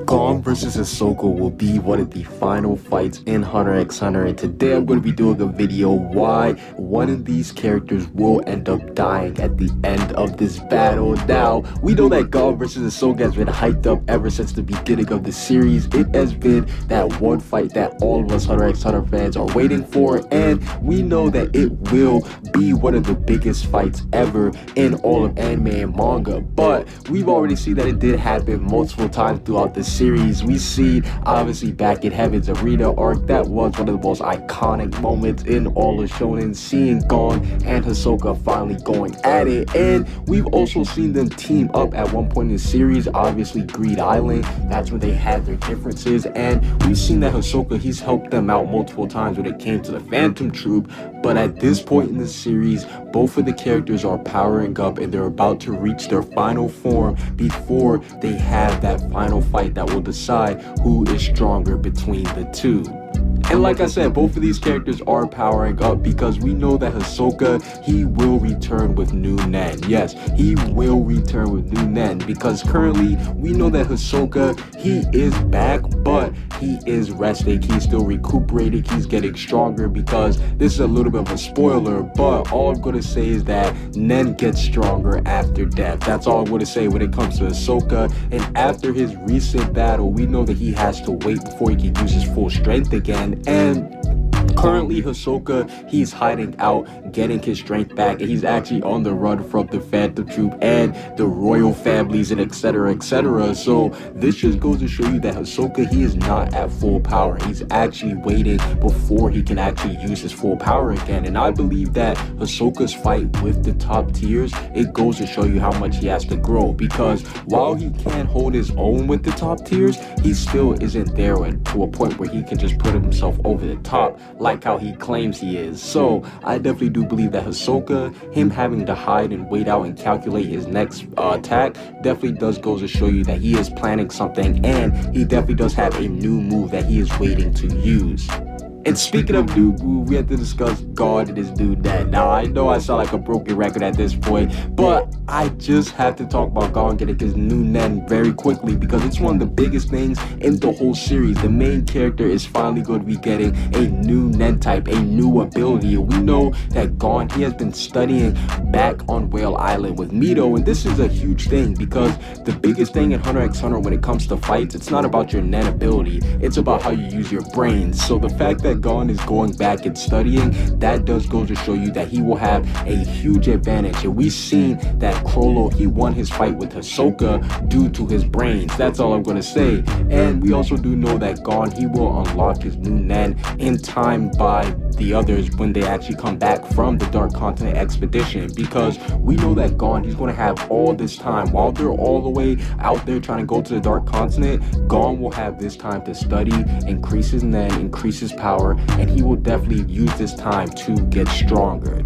Gon versus Hisoka will be one of the final fights in Hunter x Hunter, and today I'm going to be doing a video why one of these characters will end up dying at the end of this battle. Now, we know that Gon versus Hisoka has been hyped up ever since the beginning of the series. It has been that one fight that all of us Hunter x Hunter fans are waiting for, and we know that it will be one of the biggest fights ever in all of anime and manga. But we've already seen that it did happen multiple times throughout the series. We see obviously back in Heaven's Arena arc, that was one of the most iconic moments in all of shonen, seeing Gon and Hisoka finally going at it. And we've also seen them team up at one point in the series, obviously Greed Island. That's when they had their differences, and we've seen that Hisoka, he's helped them out multiple times when it came to the Phantom Troop. But at this point in the series, both of the characters are powering up and they're about to reach their final form before they have that final fight that will decide who is stronger between the two. And like I said, both of these characters are powering up because we know that Hisoka, he will return with new Nen. Yes, he will return with new Nen, because currently we know that Hisoka, he is back, but he is resting. He's still recuperating. He's getting stronger, because this is a little bit of a spoiler, but all I'm going to say is that Nen gets stronger after death. That's all I'm going to say when it comes to Hisoka. And after his recent battle, we know that he has to wait before he can use his full strength again. And currently Hisoka, he's hiding out, getting his strength back, and he's actually on the run from the Phantom Troop and the royal families and etc, etc. So this just goes to show you that Hisoka, he is not at full power. He's actually waiting before he can actually use his full power again. And I believe that Hisoka's fight with the top tiers, it goes to show you how much he has to grow, because while he can hold his own with the top tiers, he still isn't there to a point where he can just put himself over the top like how he claims he is. So I definitely do believe that Hisoka, him having to hide and wait out and calculate his next attack, definitely does go to show you that he is planning something, and he definitely does have a new move that he is waiting to use. And speaking of new move, we have to discuss Gon and his new Nen. Now, I know I sound like a broken record at this point, but I just have to talk about Gon getting his new Nen very quickly, because it's one of the biggest things in the whole series. The main character is finally going to be getting a new Nen type, a new ability. We know that Gon, he has been studying back on Whale Island with Mito, and this is a huge thing, because the biggest thing in Hunter x Hunter when it comes to fights, it's not about your Nen ability, it's about how you use your brains. So the fact that Gon is going back and studying, that does go to show you that he will have a huge advantage. And we've seen that Chrollo, he won his fight with Hisoka due to his brains. That's all I'm going to say. And we also do know that Gon, he will unlock his new Nen in time by the others when they actually come back from the Dark Continent expedition, because we know that Gon, he's going to have all this time while they're all the way out there trying to go to the Dark Continent. Gon will have this time to study, increase his Nen, increase his power, and he will definitely use this time to get stronger.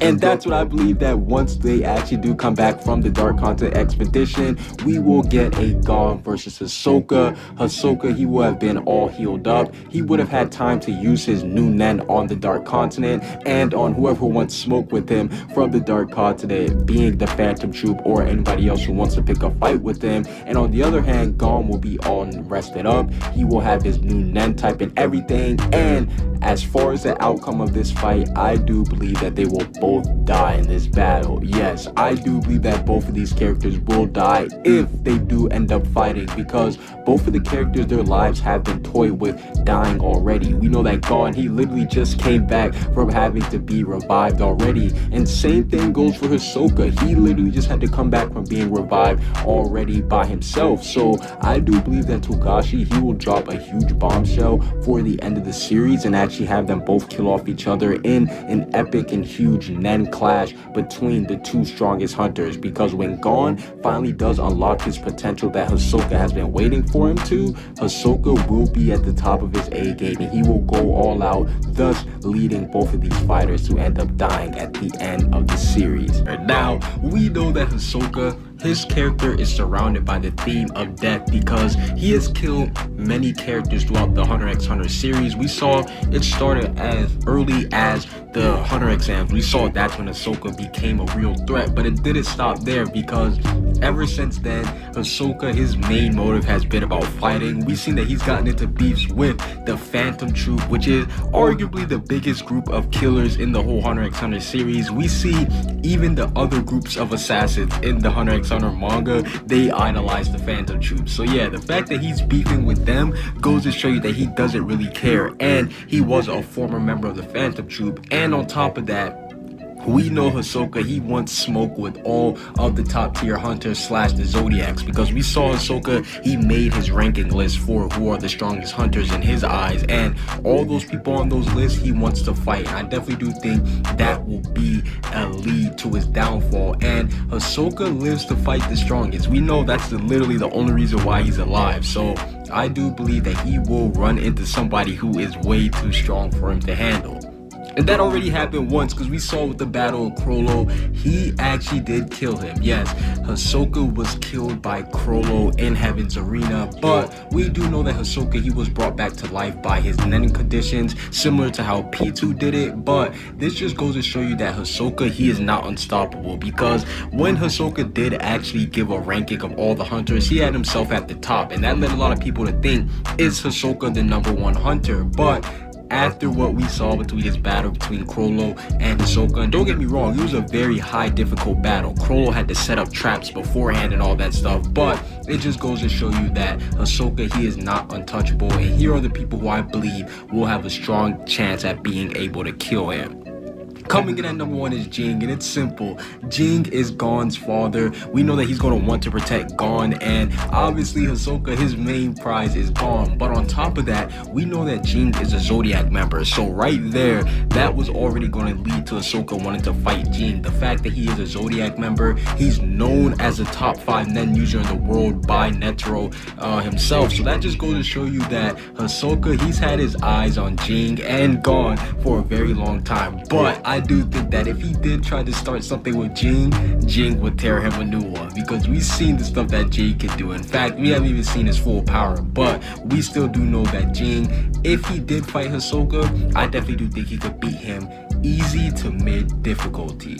And that's what I believe, that once they actually do come back from the Dark Continent expedition, we will get a Gon versus Hisoka. Hisoka, he will have been all healed up. He would have had time to use his new Nen on the Dark Continent and on whoever wants smoke with him from the Dark Continent, being the Phantom Troop or anybody else who wants to pick a fight with him. And on the other hand, Gon will be all rested up. He will have his new Nen type and everything. And as far as the outcome of this fight, I do believe that they will both die in this battle. Yes, I do believe that both of these characters will die if they do end up fighting, because both of the characters, their lives have been toyed with dying already. We know that Gon, he literally just came back from having to be revived already, and same thing goes for Hisoka. He literally just had to come back from being revived already by himself. So I do believe that Togashi, he will drop a huge bombshell for the end of the series and actually have them both kill off each other in an epic and huge Nen clash between the two strongest hunters. Because when Gon finally does unlock his potential that Hisoka has been waiting for him to, Hisoka will be at the top of his A game, and he will go all out, thus leading both of these fighters to end up dying at the end of the series. And now we know that Hisoka, his character is surrounded by the theme of death because he has killed many characters throughout the Hunter x Hunter series. We saw it started as early as the Hunter exams. We saw that's when Hisoka became a real threat, but it didn't stop there because ever since then, Hisoka, his main motive has been about fighting. We've seen that he's gotten into beefs with the Phantom Troop, which is arguably the biggest group of killers in the whole Hunter x Hunter series. We see even the other groups of assassins in the Hunter x Hunter manga, they idolize the Phantom Troop. So yeah, the fact that he's beefing with them goes to show you that he doesn't really care, and he was a former member of the Phantom Troop. And on top of that, we know Hisoka, he wants smoke with all of the top tier hunters slash the Zodiacs, because we saw Hisoka, he made his ranking list for who are the strongest hunters in his eyes, and all those people on those lists he wants to fight. I definitely do think that will be a lead to his downfall, and Hisoka lives to fight the strongest. We know that's literally the only reason why he's alive, so I do believe that he will run into somebody who is way too strong for him to handle. And that already happened once, because we saw with the battle of Chrollo, he actually did kill him. Yes, Hisoka was killed by Chrollo in Heaven's Arena, but we do know that Hisoka, he was brought back to life by his Nen conditions, similar to how P2 did it. But this just goes to show you that Hisoka, he is not unstoppable, because when Hisoka did actually give a ranking of all the hunters, he had himself at the top, and that led a lot of people to think, is Hisoka the #1 hunter? But after what we saw between his battle between Chrollo and Hisoka, and don't get me wrong, it was a very high difficult battle. Chrollo had to set up traps beforehand and all that stuff, but it just goes to show you that Hisoka, he is not untouchable, and here are the people who I believe will have a strong chance at being able to kill him. Coming in at #1 is Jing, and it's simple. Jing is Gon's father. We know that he's going to want to protect Gon, and obviously Hisoka, his main prize is Gon. But on top of that, we know that Jing is a Zodiac member, so right there, that was already going to lead to Hisoka wanting to fight Jing. The fact that he is a Zodiac member, he's known as a top 5 Nen user in the world by Netero himself, so that just goes to show you that Hisoka, he's had his eyes on Jing and Gon for a very long time. But I do think that if he did try to start something with Jing would tear him a new one, because we've seen the stuff that Jing can do. In fact, we haven't even seen his full power, but we still do know that Jing, if he did fight Hisoka, I definitely do think he could beat him easy to mid difficulty.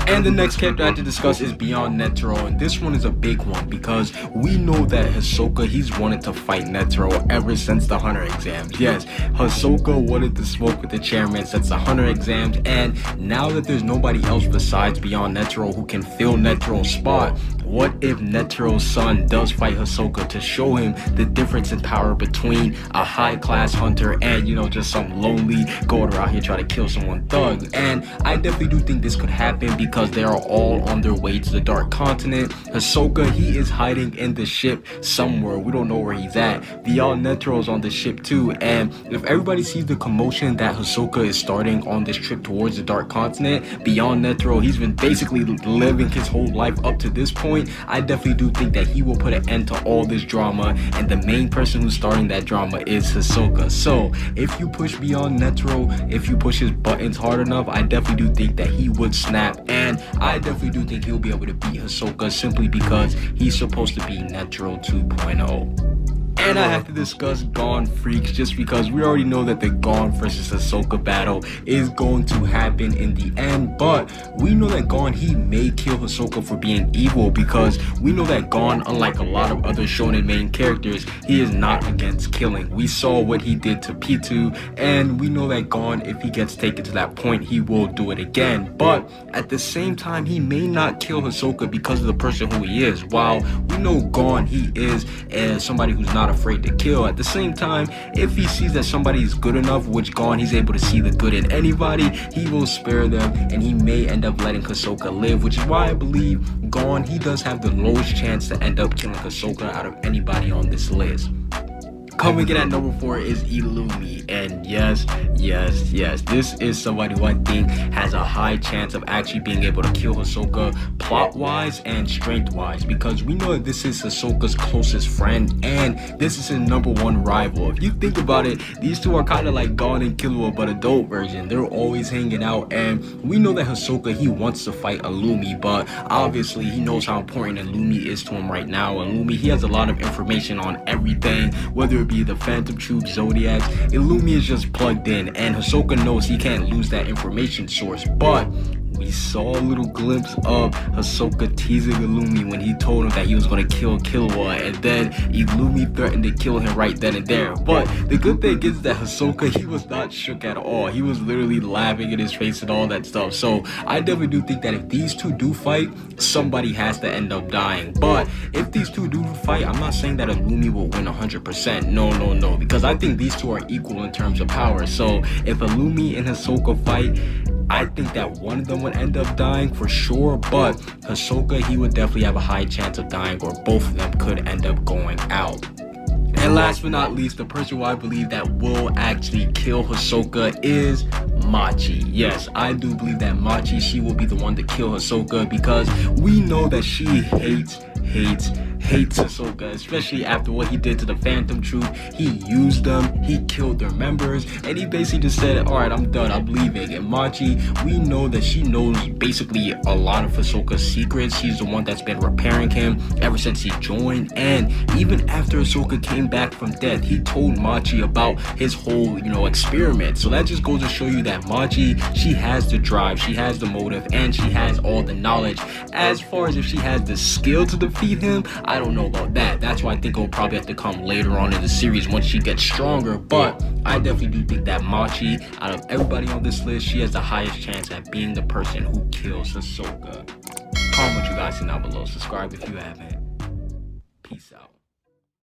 And the next character I have to discuss is Beyond Netero, and this one is a big one because we know that Hisoka, he's wanted to fight Netero ever since the Hunter exams. Yes, Hisoka wanted to smoke with the chairman since the Hunter exams, and now that there's nobody else besides Beyond Netero who can fill Netero's spot, what if Netero's son does fight Hisoka to show him the difference in power between a high-class hunter and, you know, just some lonely going around here trying to kill someone thug? And I definitely do think this could happen because they are all on their way to the Dark Continent. Hisoka, he is hiding in the ship somewhere. We don't know where he's at. Beyond Netero's on the ship too, and if everybody sees the commotion that Hisoka is starting on this trip towards the Dark Continent, Beyond Netero, he's been basically living his whole life up to this point. I definitely do think that he will put an end to all this drama, and the main person who's starting that drama is Hisoka. So if you push Beyond Netero, if you push his buttons hard enough, I definitely do think that he would snap, and I definitely do think he'll be able to beat Hisoka simply because he's supposed to be Netero 2.0. And I have to discuss Gon Freaks just because we already know that the Gon versus Hisoka battle is going to happen in the end, but we know that Gon, he may kill Hisoka for being evil, because we know that Gon, unlike a lot of other shonen main characters, he is not against killing. We saw what he did to P2, and we know that Gon, if he gets taken to that point, he will do it again. But at the same time, he may not kill Hisoka because of the person who he is. While we know Gon, he is somebody who's not afraid to kill, at the same time, if he sees that somebody is good enough, which Gon, he's able to see the good in anybody, he will spare them, and he may end up letting Hisoka live, which is why I believe Gon, he does have the lowest chance to end up killing Hisoka out of anybody on this list. Coming in at number 4 is Illumi, and yes, this is somebody who I think has a high chance of actually being able to kill Hisoka plot-wise and strength-wise, because we know that this is Hisoka's closest friend, and this is his #1 rival. If you think about it, these two are kind of like Gon and Killua, but adult version. They're always hanging out, and we know that Hisoka, he wants to fight Illumi, but obviously he knows how important Illumi is to him right now. Illumi, he has a lot of information on everything, whether it be the Phantom Troop, Zodiacs. Illumi is just plugged in, and Hisoka knows he can't lose that information source. But we saw a little glimpse of Hisoka teasing Illumi when he told him that he was going to kill Killua, and then Illumi threatened to kill him right then and there. But the good thing is that Hisoka, he was not shook at all. He was literally laughing in his face and all that stuff. So I definitely do think that if these two do fight, somebody has to end up dying. But if these two do fight, I'm not saying that Illumi will win 100%. No, because I think these two are equal in terms of power. So if Illumi and Hisoka fight, I think that one of them would end up dying for sure, but Hisoka, he would definitely have a high chance of dying, or both of them could end up going out. And last but not least, the person who I believe that will actually kill Hisoka is Machi. Yes, I do believe that Machi, she will be the one to kill Hisoka, because we know that she hates Hisoka, especially after what he did to the Phantom Troop. He used them, he killed their members, and he basically just said, alright, I'm done, I'm leaving. And Machi, we know that she knows basically a lot of Hisoka's secrets. She's the one that's been repairing him ever since he joined, and even after Hisoka came back from death, he told Machi about his whole, experiment. So that just goes to show you that Machi, she has the drive, she has the motive, and she has all the knowledge. As far as if she has the skill to defeat him, I don't know about that. That's why I think it'll probably have to come later on in the series once she gets stronger. But I definitely do think that Machi, out of everybody on this list, she has the highest chance at being the person who kills Hisoka. Comment what you guys think down below. Subscribe if you haven't. Peace out.